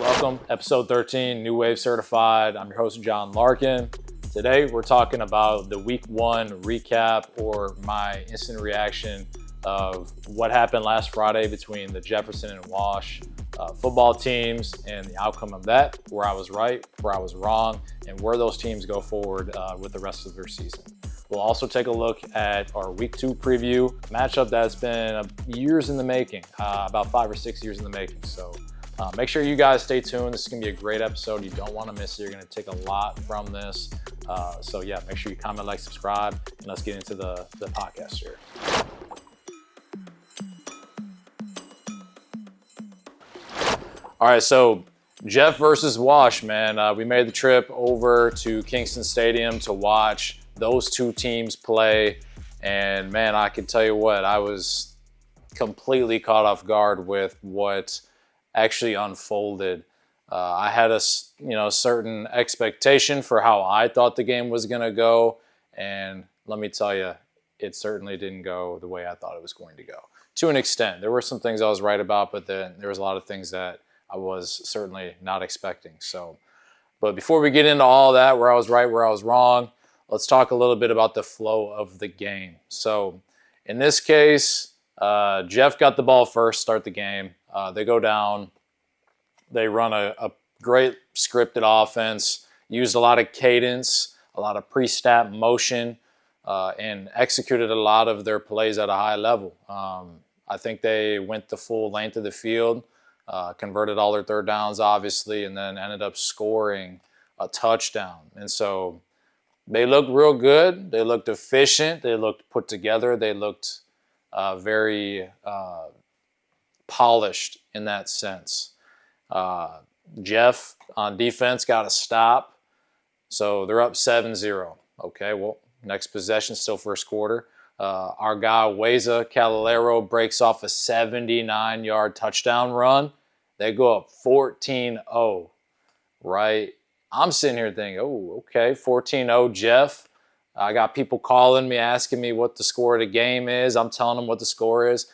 Welcome, episode 13, New Wave Certified. I'm your host, John Larkin. Today, we're talking about the week 1 recap, or my instant reaction of what happened last Friday between the Jefferson and Wash football teams and the outcome of that, where I was right, where I was wrong, and where those teams go forward with the rest of their season. We'll also take a look at our week 2 preview, matchup that's been years in the making, about 5 or 6 years in the making. So make sure you guys stay tuned. This is going to be a great episode. You don't want to miss it. You're going to take a lot from this. So yeah, make sure you comment, like, subscribe, and let's get into the podcast here. All right, so Jeff versus Wash, man. We made the trip over to Kingston Stadium to watch those two teams play. And man, I can tell you what, I was completely caught off guard with what actually unfolded. I had a certain expectation for how I thought the game was going to go. And let me tell you, it certainly didn't go the way I thought it was going to go. To an extent, there were some things I was right about, but then there was a lot of things that I was certainly not expecting. But before we get into all that, where I was right, where I was wrong, let's talk a little bit about the flow of the game. So in this case, Jeff got the ball first, start the game. They go down. They run a great scripted offense, used a lot of cadence, a lot of pre-snap motion, and executed a lot of their plays at a high level. I think they went the full length of the field, converted all their third downs, obviously, and then ended up scoring a touchdown. And so they looked real good. They looked efficient. They looked put together. They looked very polished in that sense. Jeff on defense got a stop. So they're up 7-0. Okay, well, next possession, still first quarter. Our guy, Weza Calilero, breaks off a 79-yard touchdown run. They go up 14-0, right? I'm sitting here thinking, oh, okay, 14-0, Jeff. I got people calling me, asking me what the score of the game is. I'm telling them what the score is.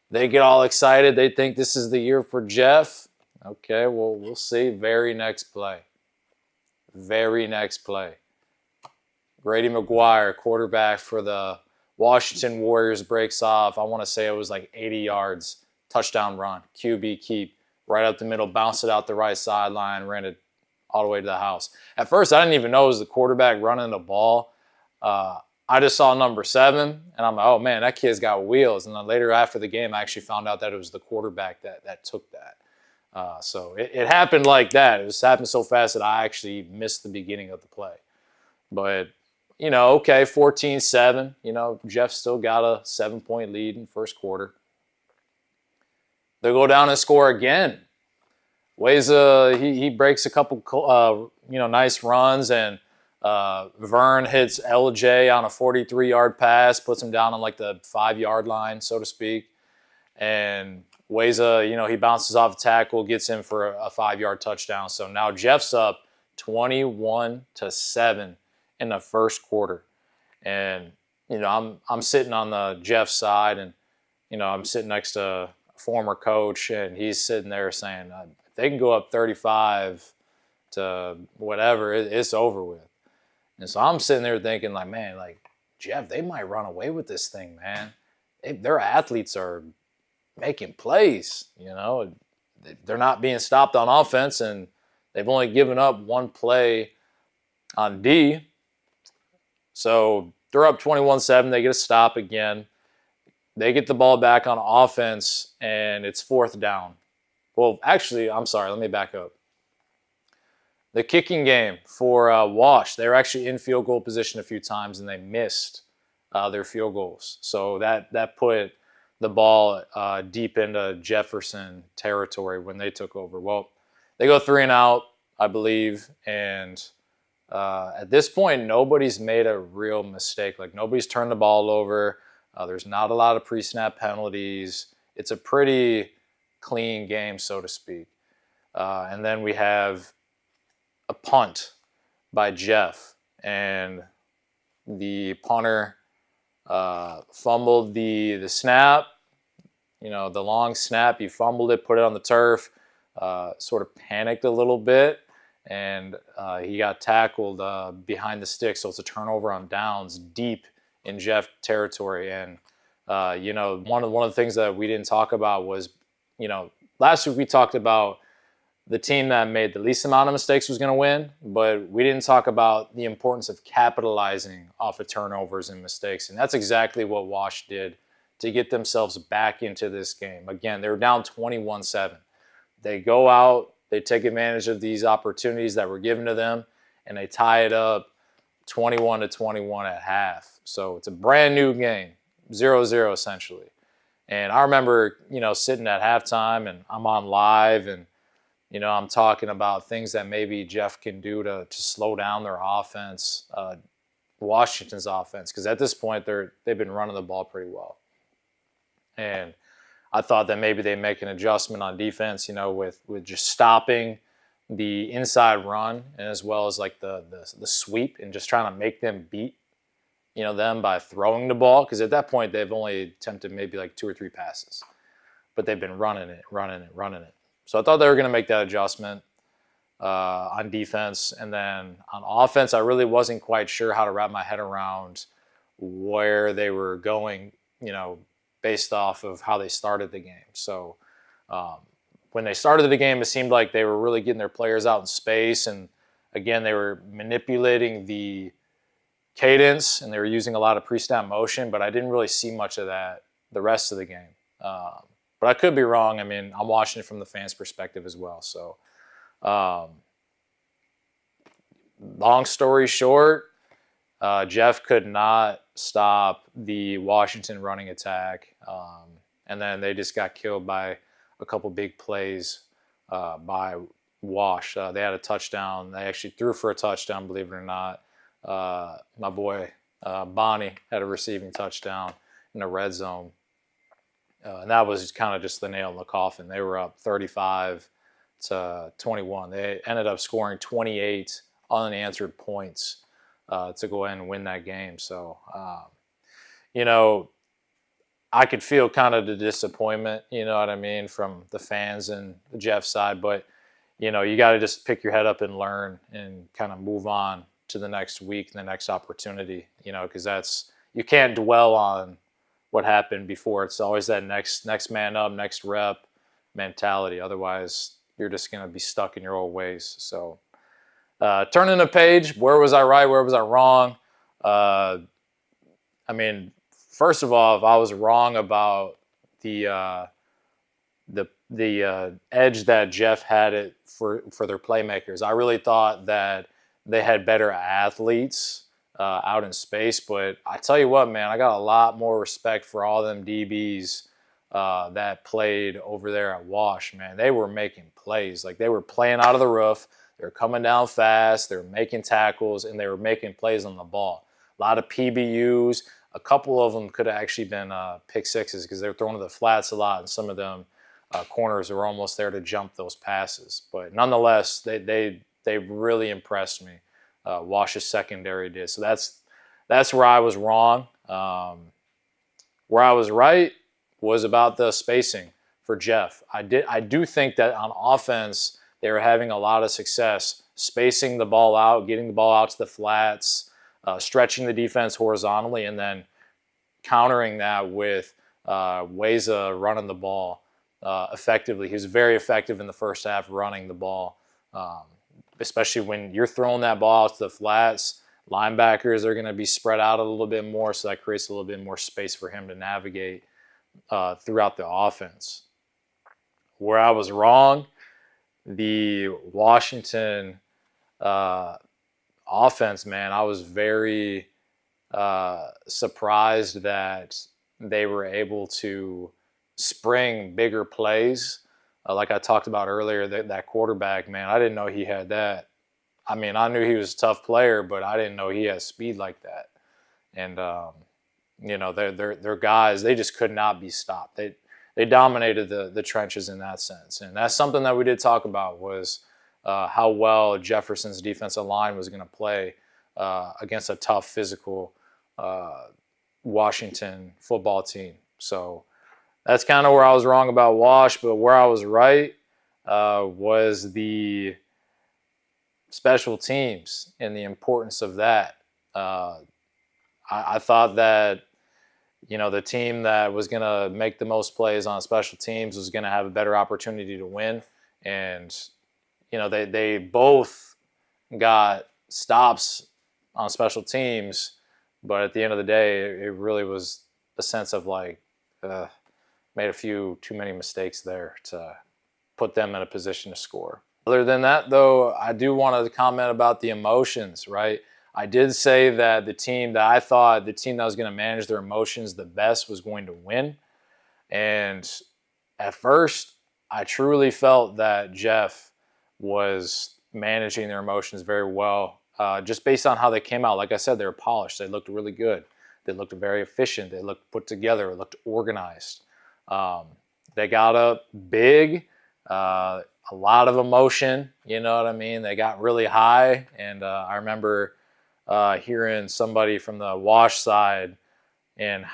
They get all excited. They think this is the year for Jeff. Okay, well, we'll see. Very next play. Grady McGuire, quarterback for the Washington Warriors, breaks off. I want to say it was like 80 yards. Touchdown run. QB keep. Right up the middle. Bounced it out the right sideline. Ran it all the way to the house. At first, I didn't even know it was the quarterback running the ball. I just saw number 7, and I'm like, oh, man, that kid's got wheels. And then later after the game, I actually found out that it was the quarterback that took that. So it happened like that. It was happened so fast that I actually missed the beginning of the play. But, okay, 14-7. Jeff still got a 7-point lead in first quarter. They go down and score again. Weza, he breaks a couple, nice runs, and Vern hits LJ on a 43-yard pass, puts him down on like the 5-yard line, so to speak. And Weza, he bounces off a tackle, gets in for a 5-yard touchdown. So now Jeff's up 21-7 in the first quarter. And, I'm sitting on the Jeff side, and, I'm sitting next to a former coach, and he's sitting there saying, if they can go up 35 to whatever, it's over with. And so I'm sitting there thinking, like, man, like, Jeff, they might run away with this thing, man. Their athletes are making plays, They're not being stopped on offense, and they've only given up one play on D. So they're up 21-7. They get a stop again. They get the ball back on offense, and it's 4th down. Well, actually, I'm sorry. Let me back up. The kicking game for Wash, they were actually in field goal position a few times, and they missed their field goals. So that put the ball deep into Jefferson territory when they took over. Well, they go 3 and out, I believe, and at this point, nobody's made a real mistake. Like, nobody's turned the ball over. There's not a lot of pre-snap penalties. It's a pretty clean game, so to speak. And then we have a punt by Jeff, and the punter fumbled the snap. The long snap. He fumbled it, put it on the turf. sort of panicked a little bit, and he got tackled behind the sticks. So it's a turnover on downs deep in Jeff territory. And one of the things that we didn't talk about was, last week we talked about the team that made the least amount of mistakes was going to win, but we didn't talk about the importance of capitalizing off of turnovers and mistakes. And that's exactly what Wash did to get themselves back into this game. Again, they were down 21-7. They go out, they take advantage of these opportunities that were given to them, and they tie it up 21-21 at half. So it's a brand new game, 0-0 essentially. And I remember, sitting at halftime, and I'm on live, and I'm talking about things that maybe Jeff can do to slow down their offense, Washington's offense, because at this point they've been running the ball pretty well. And I thought that maybe they make an adjustment on defense, with just stopping the inside run, and as well as like the sweep, and just trying to make them beat them by throwing the ball, because at that point they've only attempted maybe like 2 or 3 passes, but they've been running it. So I thought they were going to make that adjustment on defense. And then on offense, I really wasn't quite sure how to wrap my head around where they were going, based off of how they started the game. So when they started the game, it seemed like they were really getting their players out in space. And again, they were manipulating the cadence, and they were using a lot of pre-snap motion, but I didn't really see much of that the rest of the game. But I could be wrong. I mean, I'm watching it from the fans' perspective as well. So, long story short, Jeff could not stop the Washington running attack. And then they just got killed by a couple big plays by Wash. They had a touchdown. They actually threw for a touchdown, believe it or not. My boy Bonnie had a receiving touchdown in the red zone. And that was kind of just the nail in the coffin. They were up 35-21. They ended up scoring 28 unanswered points to go ahead and win that game. So, I could feel kind of the disappointment, from the fans and the Jeff side. But, you got to just pick your head up and learn and kind of move on to the next week, the next opportunity, because you can't dwell on what happened before. It's always that next man up, next rep mentality. Otherwise, you're just going to be stuck in your old ways. So turning the page, where was I right? Where was I wrong? First of all, if I was wrong about the edge that Jeff had it for their playmakers, I really thought that they had better athletes out in space. But I tell you what, man, I got a lot more respect for all them DBs that played over there at Wash, man. They were making plays. Like, they were playing out of the roof. They were coming down fast. They were making tackles, and they were making plays on the ball. A lot of PBUs. A couple of them could have actually been pick sixes, because they were throwing to the flats a lot, and some of them corners were almost there to jump those passes. But nonetheless, they really impressed me. Wash's secondary did. So that's where I was wrong. Where I was right was about the spacing for Jeff. I do think that on offense they were having a lot of success spacing the ball out, getting the ball out to the flats, stretching the defense horizontally, and then countering that with ways of running the ball effectively. He was very effective in the first half running the ball. Especially when you're throwing that ball out to the flats, linebackers are going to be spread out a little bit more, so that creates a little bit more space for him to navigate throughout the offense. Where I was wrong, the Washington offense, man, I was very surprised that they were able to spring bigger plays. Like I talked about earlier, that quarterback, man, I didn't know he had that. I mean, I knew he was a tough player, but I didn't know he had speed like that. And they're guys, they just could not be stopped. They dominated the trenches in that sense, and that's something that we did talk about was how well Jefferson's defensive line was going to play against a tough, physical Washington football team. So that's kind of where I was wrong about Wash, but where I was right, was the special teams and the importance of that. Uh, I thought that the team that was going to make the most plays on special teams was going to have a better opportunity to win, and they both got stops on special teams, but at the end of the day, it really was a sense of like made a few too many mistakes there to put them in a position to score. Other than that, though, I do want to comment about the emotions, right? I did say that the team that I thought the team that was going to manage their emotions the best was going to win. And at first, I truly felt that Jeff was managing their emotions very well, just based on how they came out. Like I said, they were polished. They looked really good. They looked very efficient. They looked put together. They looked organized. They got up big, a lot of emotion. You know what I mean? They got really high, and I remember hearing somebody from the Wash side and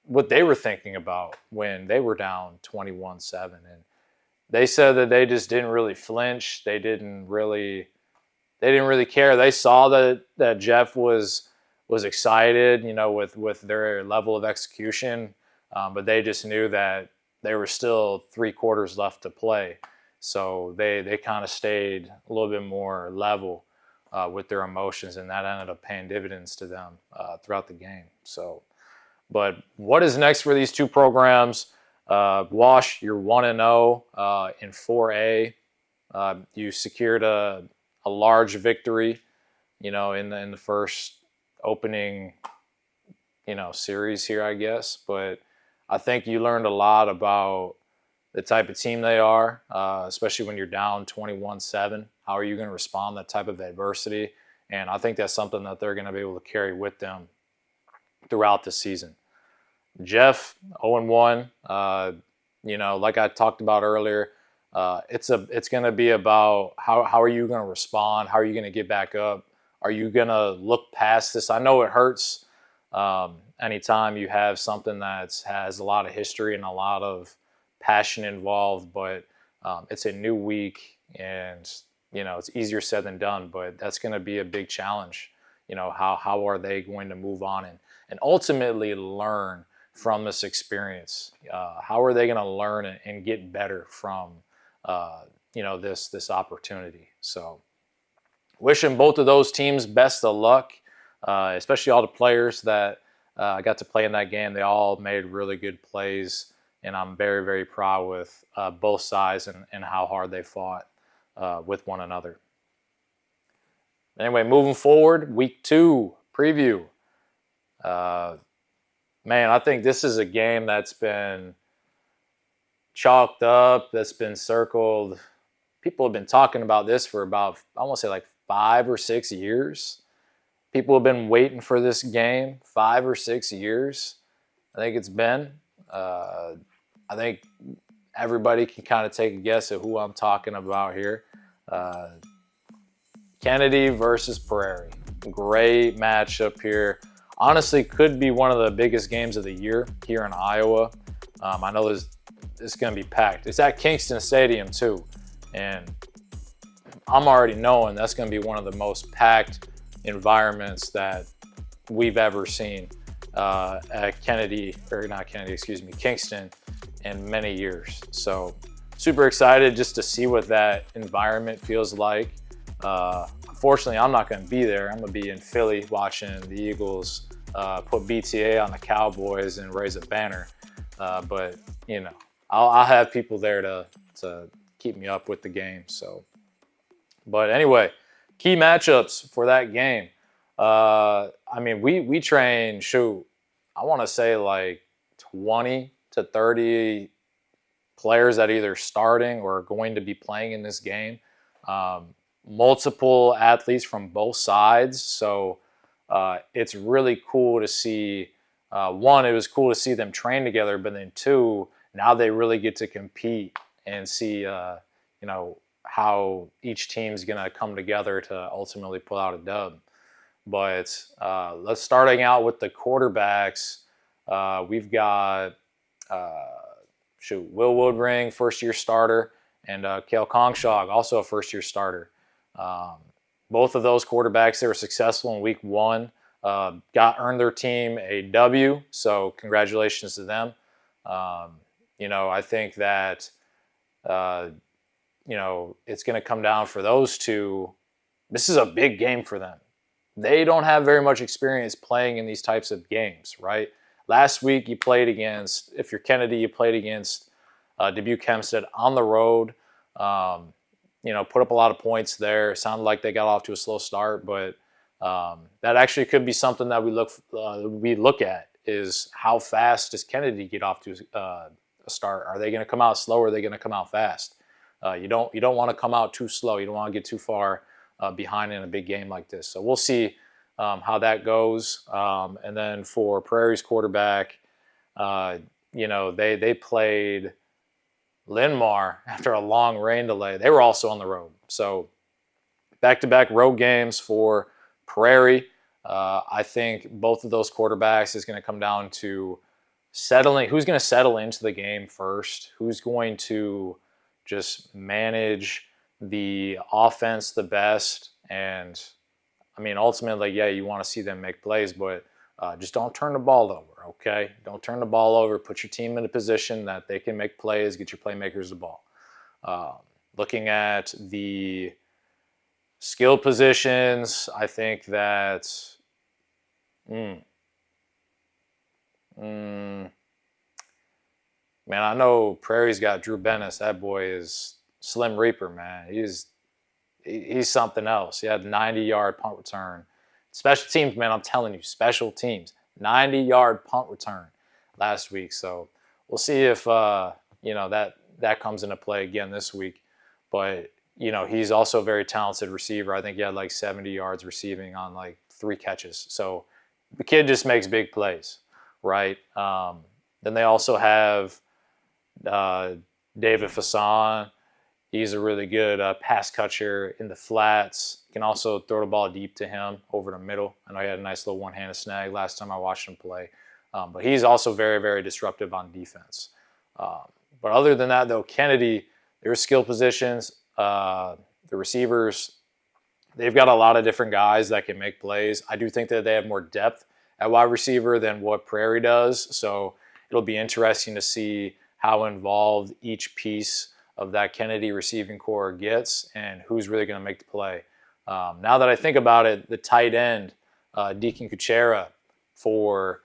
what they were thinking about when they were down 21-7. And they said that they just didn't really flinch. They didn't really care. They saw that Jeff was excited, with their level of execution, but they just knew that there were still 3 quarters left to play. So they kind of stayed a little bit more level with their emotions, and that ended up paying dividends to them throughout the game. So, but what is next for these two programs? Wash, you're 1-0 in 4A. You secured a large victory, in the first opening, series here, I guess. But I think you learned a lot about the type of team they are, especially when you're down 21-7. How are you going to respond to that type of adversity? And I think that's something that they're going to be able to carry with them throughout the season. Jeff, 0-1. Like I talked about earlier, it's going to be about how are you going to respond? How are you going to get back up? Are you going to look past this? I know it hurts anytime you have something that has a lot of history and a lot of passion involved, but it's a new week, and it's easier said than done, but that's going to be a big challenge. How are they going to move on and ultimately learn from this experience? How are they going to learn and get better from this opportunity? So wishing both of those teams best of luck, especially all the players that got to play in that game. They all made really good plays, and I'm very, very proud with both sides and how hard they fought with one another. Anyway, moving forward, week 2 preview. Man, I think this is a game that's been chalked up, that's been circled. People have been talking about this for about, I want to say like 5 or 6 years. People have been waiting for this game 5 or 6 years. I think it's been. I think everybody can kind of take a guess at who I'm talking about here. Kennedy versus Prairie. Great matchup here. Honestly, could be one of the biggest games of the year here in Iowa. I know it's going to be packed. It's at Kingston Stadium too, and I'm already knowing that's going to be one of the most packed environments that we've ever seen at Kingston in many years. So super excited just to see what that environment feels like. Unfortunately, I'm not going to be there. I'm going to be in Philly watching the Eagles put BTA on the Cowboys and raise a banner. But I'll have people there to keep me up with the game. So, but anyway, key matchups for that game. We train, I want to say like 20 to 30 players that either starting or are going to be playing in this game. Multiple athletes from both sides. So it's really cool to see. One, it was cool to see them train together, but then two, now they really get to compete and see, how each team's going to come together to ultimately pull out a dub. But let's starting out with the quarterbacks. We've got Will Woodring, first-year starter, and Kale Kongshog, also a first-year starter. Both of those quarterbacks, they were successful in week 1, earned their team a W, so congratulations to them. I think that, it's going to come down for those two. This is a big game for them. They don't have very much experience playing in these types of games, right? Last week you played against, if you're Kennedy, you played against Dubuque Hempstead on the road. Put up a lot of points there. It sounded like they got off to a slow start, but that actually could be something that we look at is how fast does Kennedy get off to a start? Are they going to come out slow or are they going to come out fast? You don't want to come out too slow. You don't want to get too far behind in a big game like this. So we'll see how that goes. And then for Prairie's quarterback, they played Linmar after a long rain delay. They were also on the road. So back-to-back road games for Prairie. I think both of those quarterbacks is going to come down to who's going to settle into the game first, who's going to just manage the offense the best. And ultimately, you want to see them make plays, but just don't turn the ball over, okay? Don't turn the ball over. Put your team in a position that they can make plays, get your playmakers the ball. Looking at the skill positions, I think that man, I know Prairie's got Drew Bennis. That boy is Slim Reaper, man. He's something else. He had a 90-yard punt return. Special teams, man, I'm telling you, special teams. 90-yard punt return last week. So we'll see if that comes into play again this week. But he's also a very talented receiver. I think he had like 70 yards receiving on like 3 catches. So the kid just makes big plays, right? Then they also have David Fasson. He's a really good pass catcher in the flats. You can also throw the ball deep to him over the middle. I know he had a nice little one-handed snag last time I watched him play. But he's also very, very disruptive on defense. But other than that, though, Kennedy, their skill positions, the receivers, they've got a lot of different guys that can make plays. I do think that they have more depth at wide receiver than what Prairie does. So it'll be interesting to see how involved each piece of that Kennedy receiving core gets and who's really going to make the play. Now that I think about it, the tight end, Deacon Kuchera for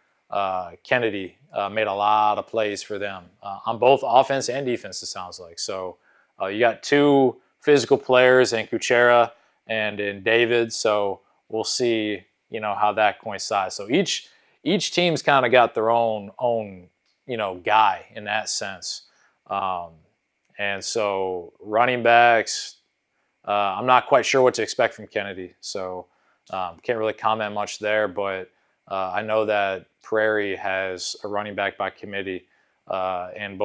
Kennedy, made a lot of plays for them on both offense and defense, it sounds like. So you got 2 physical players in Kuchera and in David. So we'll see, how that coincides. So each team's kind of got their own guy in that sense. And so running backs, I'm not quite sure what to expect from Kennedy. So can't really comment much there, but I know that Prairie has a running back by committee, and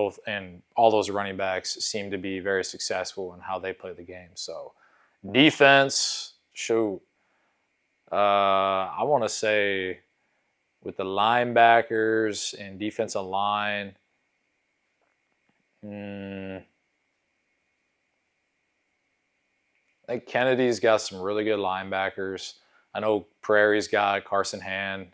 all those running backs seem to be very successful in how they play the game. So defense, I want to say with the linebackers and defensive line, I think Kennedy's got some really good linebackers. I know Prairie's got Carson Hand,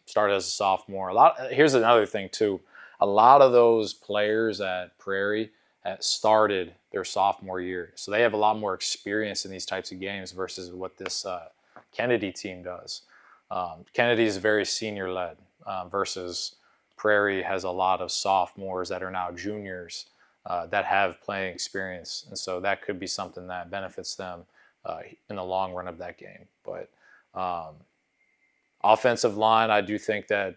started as a sophomore. Here's another thing too. A lot of those players at Prairie started their sophomore year, so they have a lot more experience in these types of games versus what this Kennedy team does. Kennedy is very senior-led versus Prairie has a lot of sophomores that are now juniors that have playing experience, and so that could be something that benefits them in the long run of that game. But offensive line, I do think that,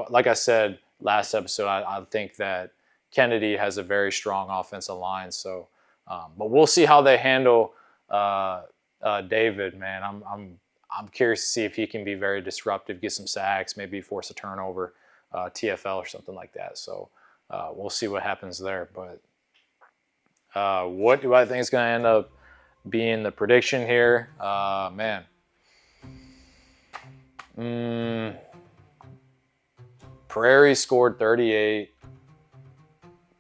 like I said last episode, I think that Kennedy has a very strong offensive line. So, but we'll see how they handle David. Man, I'm curious to see if he can be very disruptive, get some sacks, maybe force a turnover, TFL or something like that. So we'll see what happens there. But what do I think is going to end up being the prediction here? Prairie scored 38.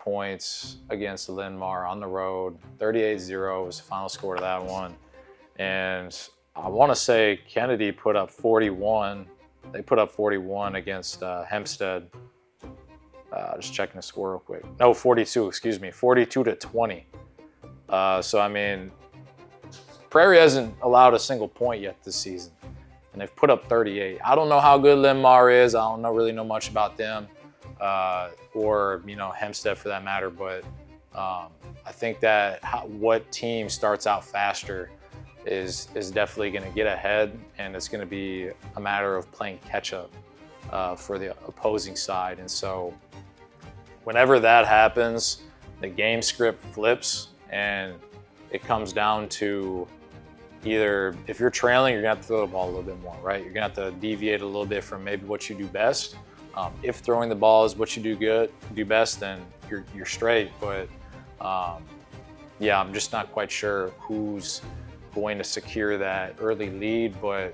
points against Linmar on the road. 38-0 was the final score to that one. And I want to say Kennedy put up 41. They put up 41 against Hempstead. Just checking the score real quick. No, 42, excuse me, 42-20. So, I mean, Prairie hasn't allowed a single point yet this season, and they've put up 38. I don't know how good Linmar is. I don't really know much about them, or, you know, Hempstead for that matter, but I think that what team starts out faster is definitely going to get ahead, and it's going to be a matter of playing catch up for the opposing side. And so whenever that happens, the game script flips, and it comes down to either, if you're trailing, you're gonna have to throw the ball a little bit more, right? You're gonna have to deviate a little bit from maybe what you do best. If throwing the ball is what you do best, then you're straight. But yeah, I'm just not quite sure who's going to secure that early lead. But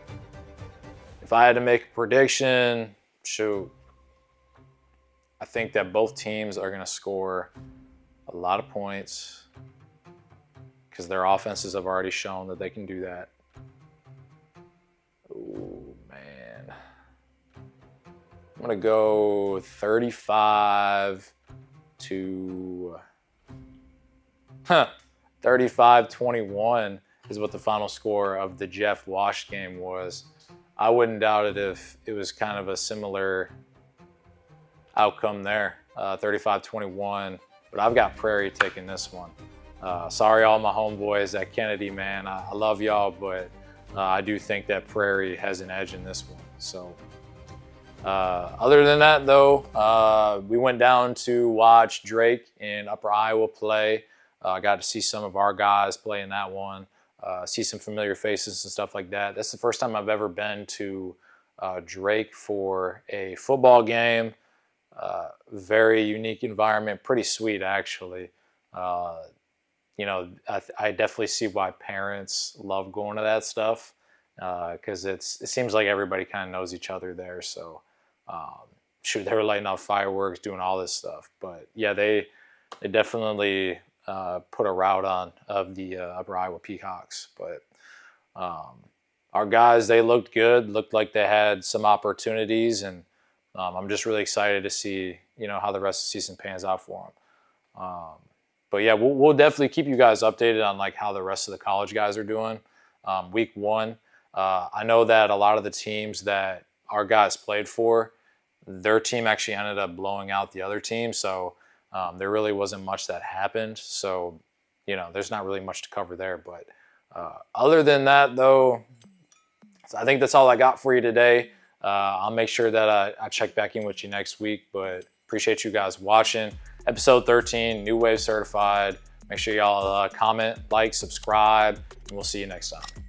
if I had to make a prediction, shoot, I think that both teams are gonna score a lot of points, because their offenses have already shown that they can do that. Oh, man. I'm going to go 35-21 is what the final score of the Jeff Wash game was. I wouldn't doubt it if it was kind of a similar outcome there, 35-21. But I've got Prairie taking this one. Sorry, all my homeboys at Kennedy, man. I love y'all, but I do think that Prairie has an edge in this one. So, other than that, though, we went down to watch Drake in Upper Iowa play. I got to see some of our guys play in that one, see some familiar faces and stuff like that. That's the first time I've ever been to Drake for a football game. Very unique environment, pretty sweet, actually. You know, I definitely see why parents love going to that stuff, because it seems like everybody kind of knows each other there. So, shoot, they were lighting off fireworks, doing all this stuff. But yeah, they definitely put a rout on of the Upper Iowa Peacocks. But our guys, they looked good, looked like they had some opportunities, and I'm just really excited to see, you know, how the rest of the season pans out for them. But yeah, we'll definitely keep you guys updated on like how the rest of the college guys are doing. Week one, I know that a lot of the teams that our guys played for, their team actually ended up blowing out the other team. So there really wasn't much that happened. So, you know, there's not really much to cover there. But other than that, though, I think that's all I got for you today. I'll make sure that I check back in with you next week. But appreciate you guys watching. Episode 13, New Wave Certified. Make sure y'all comment, like, subscribe, and we'll see you next time.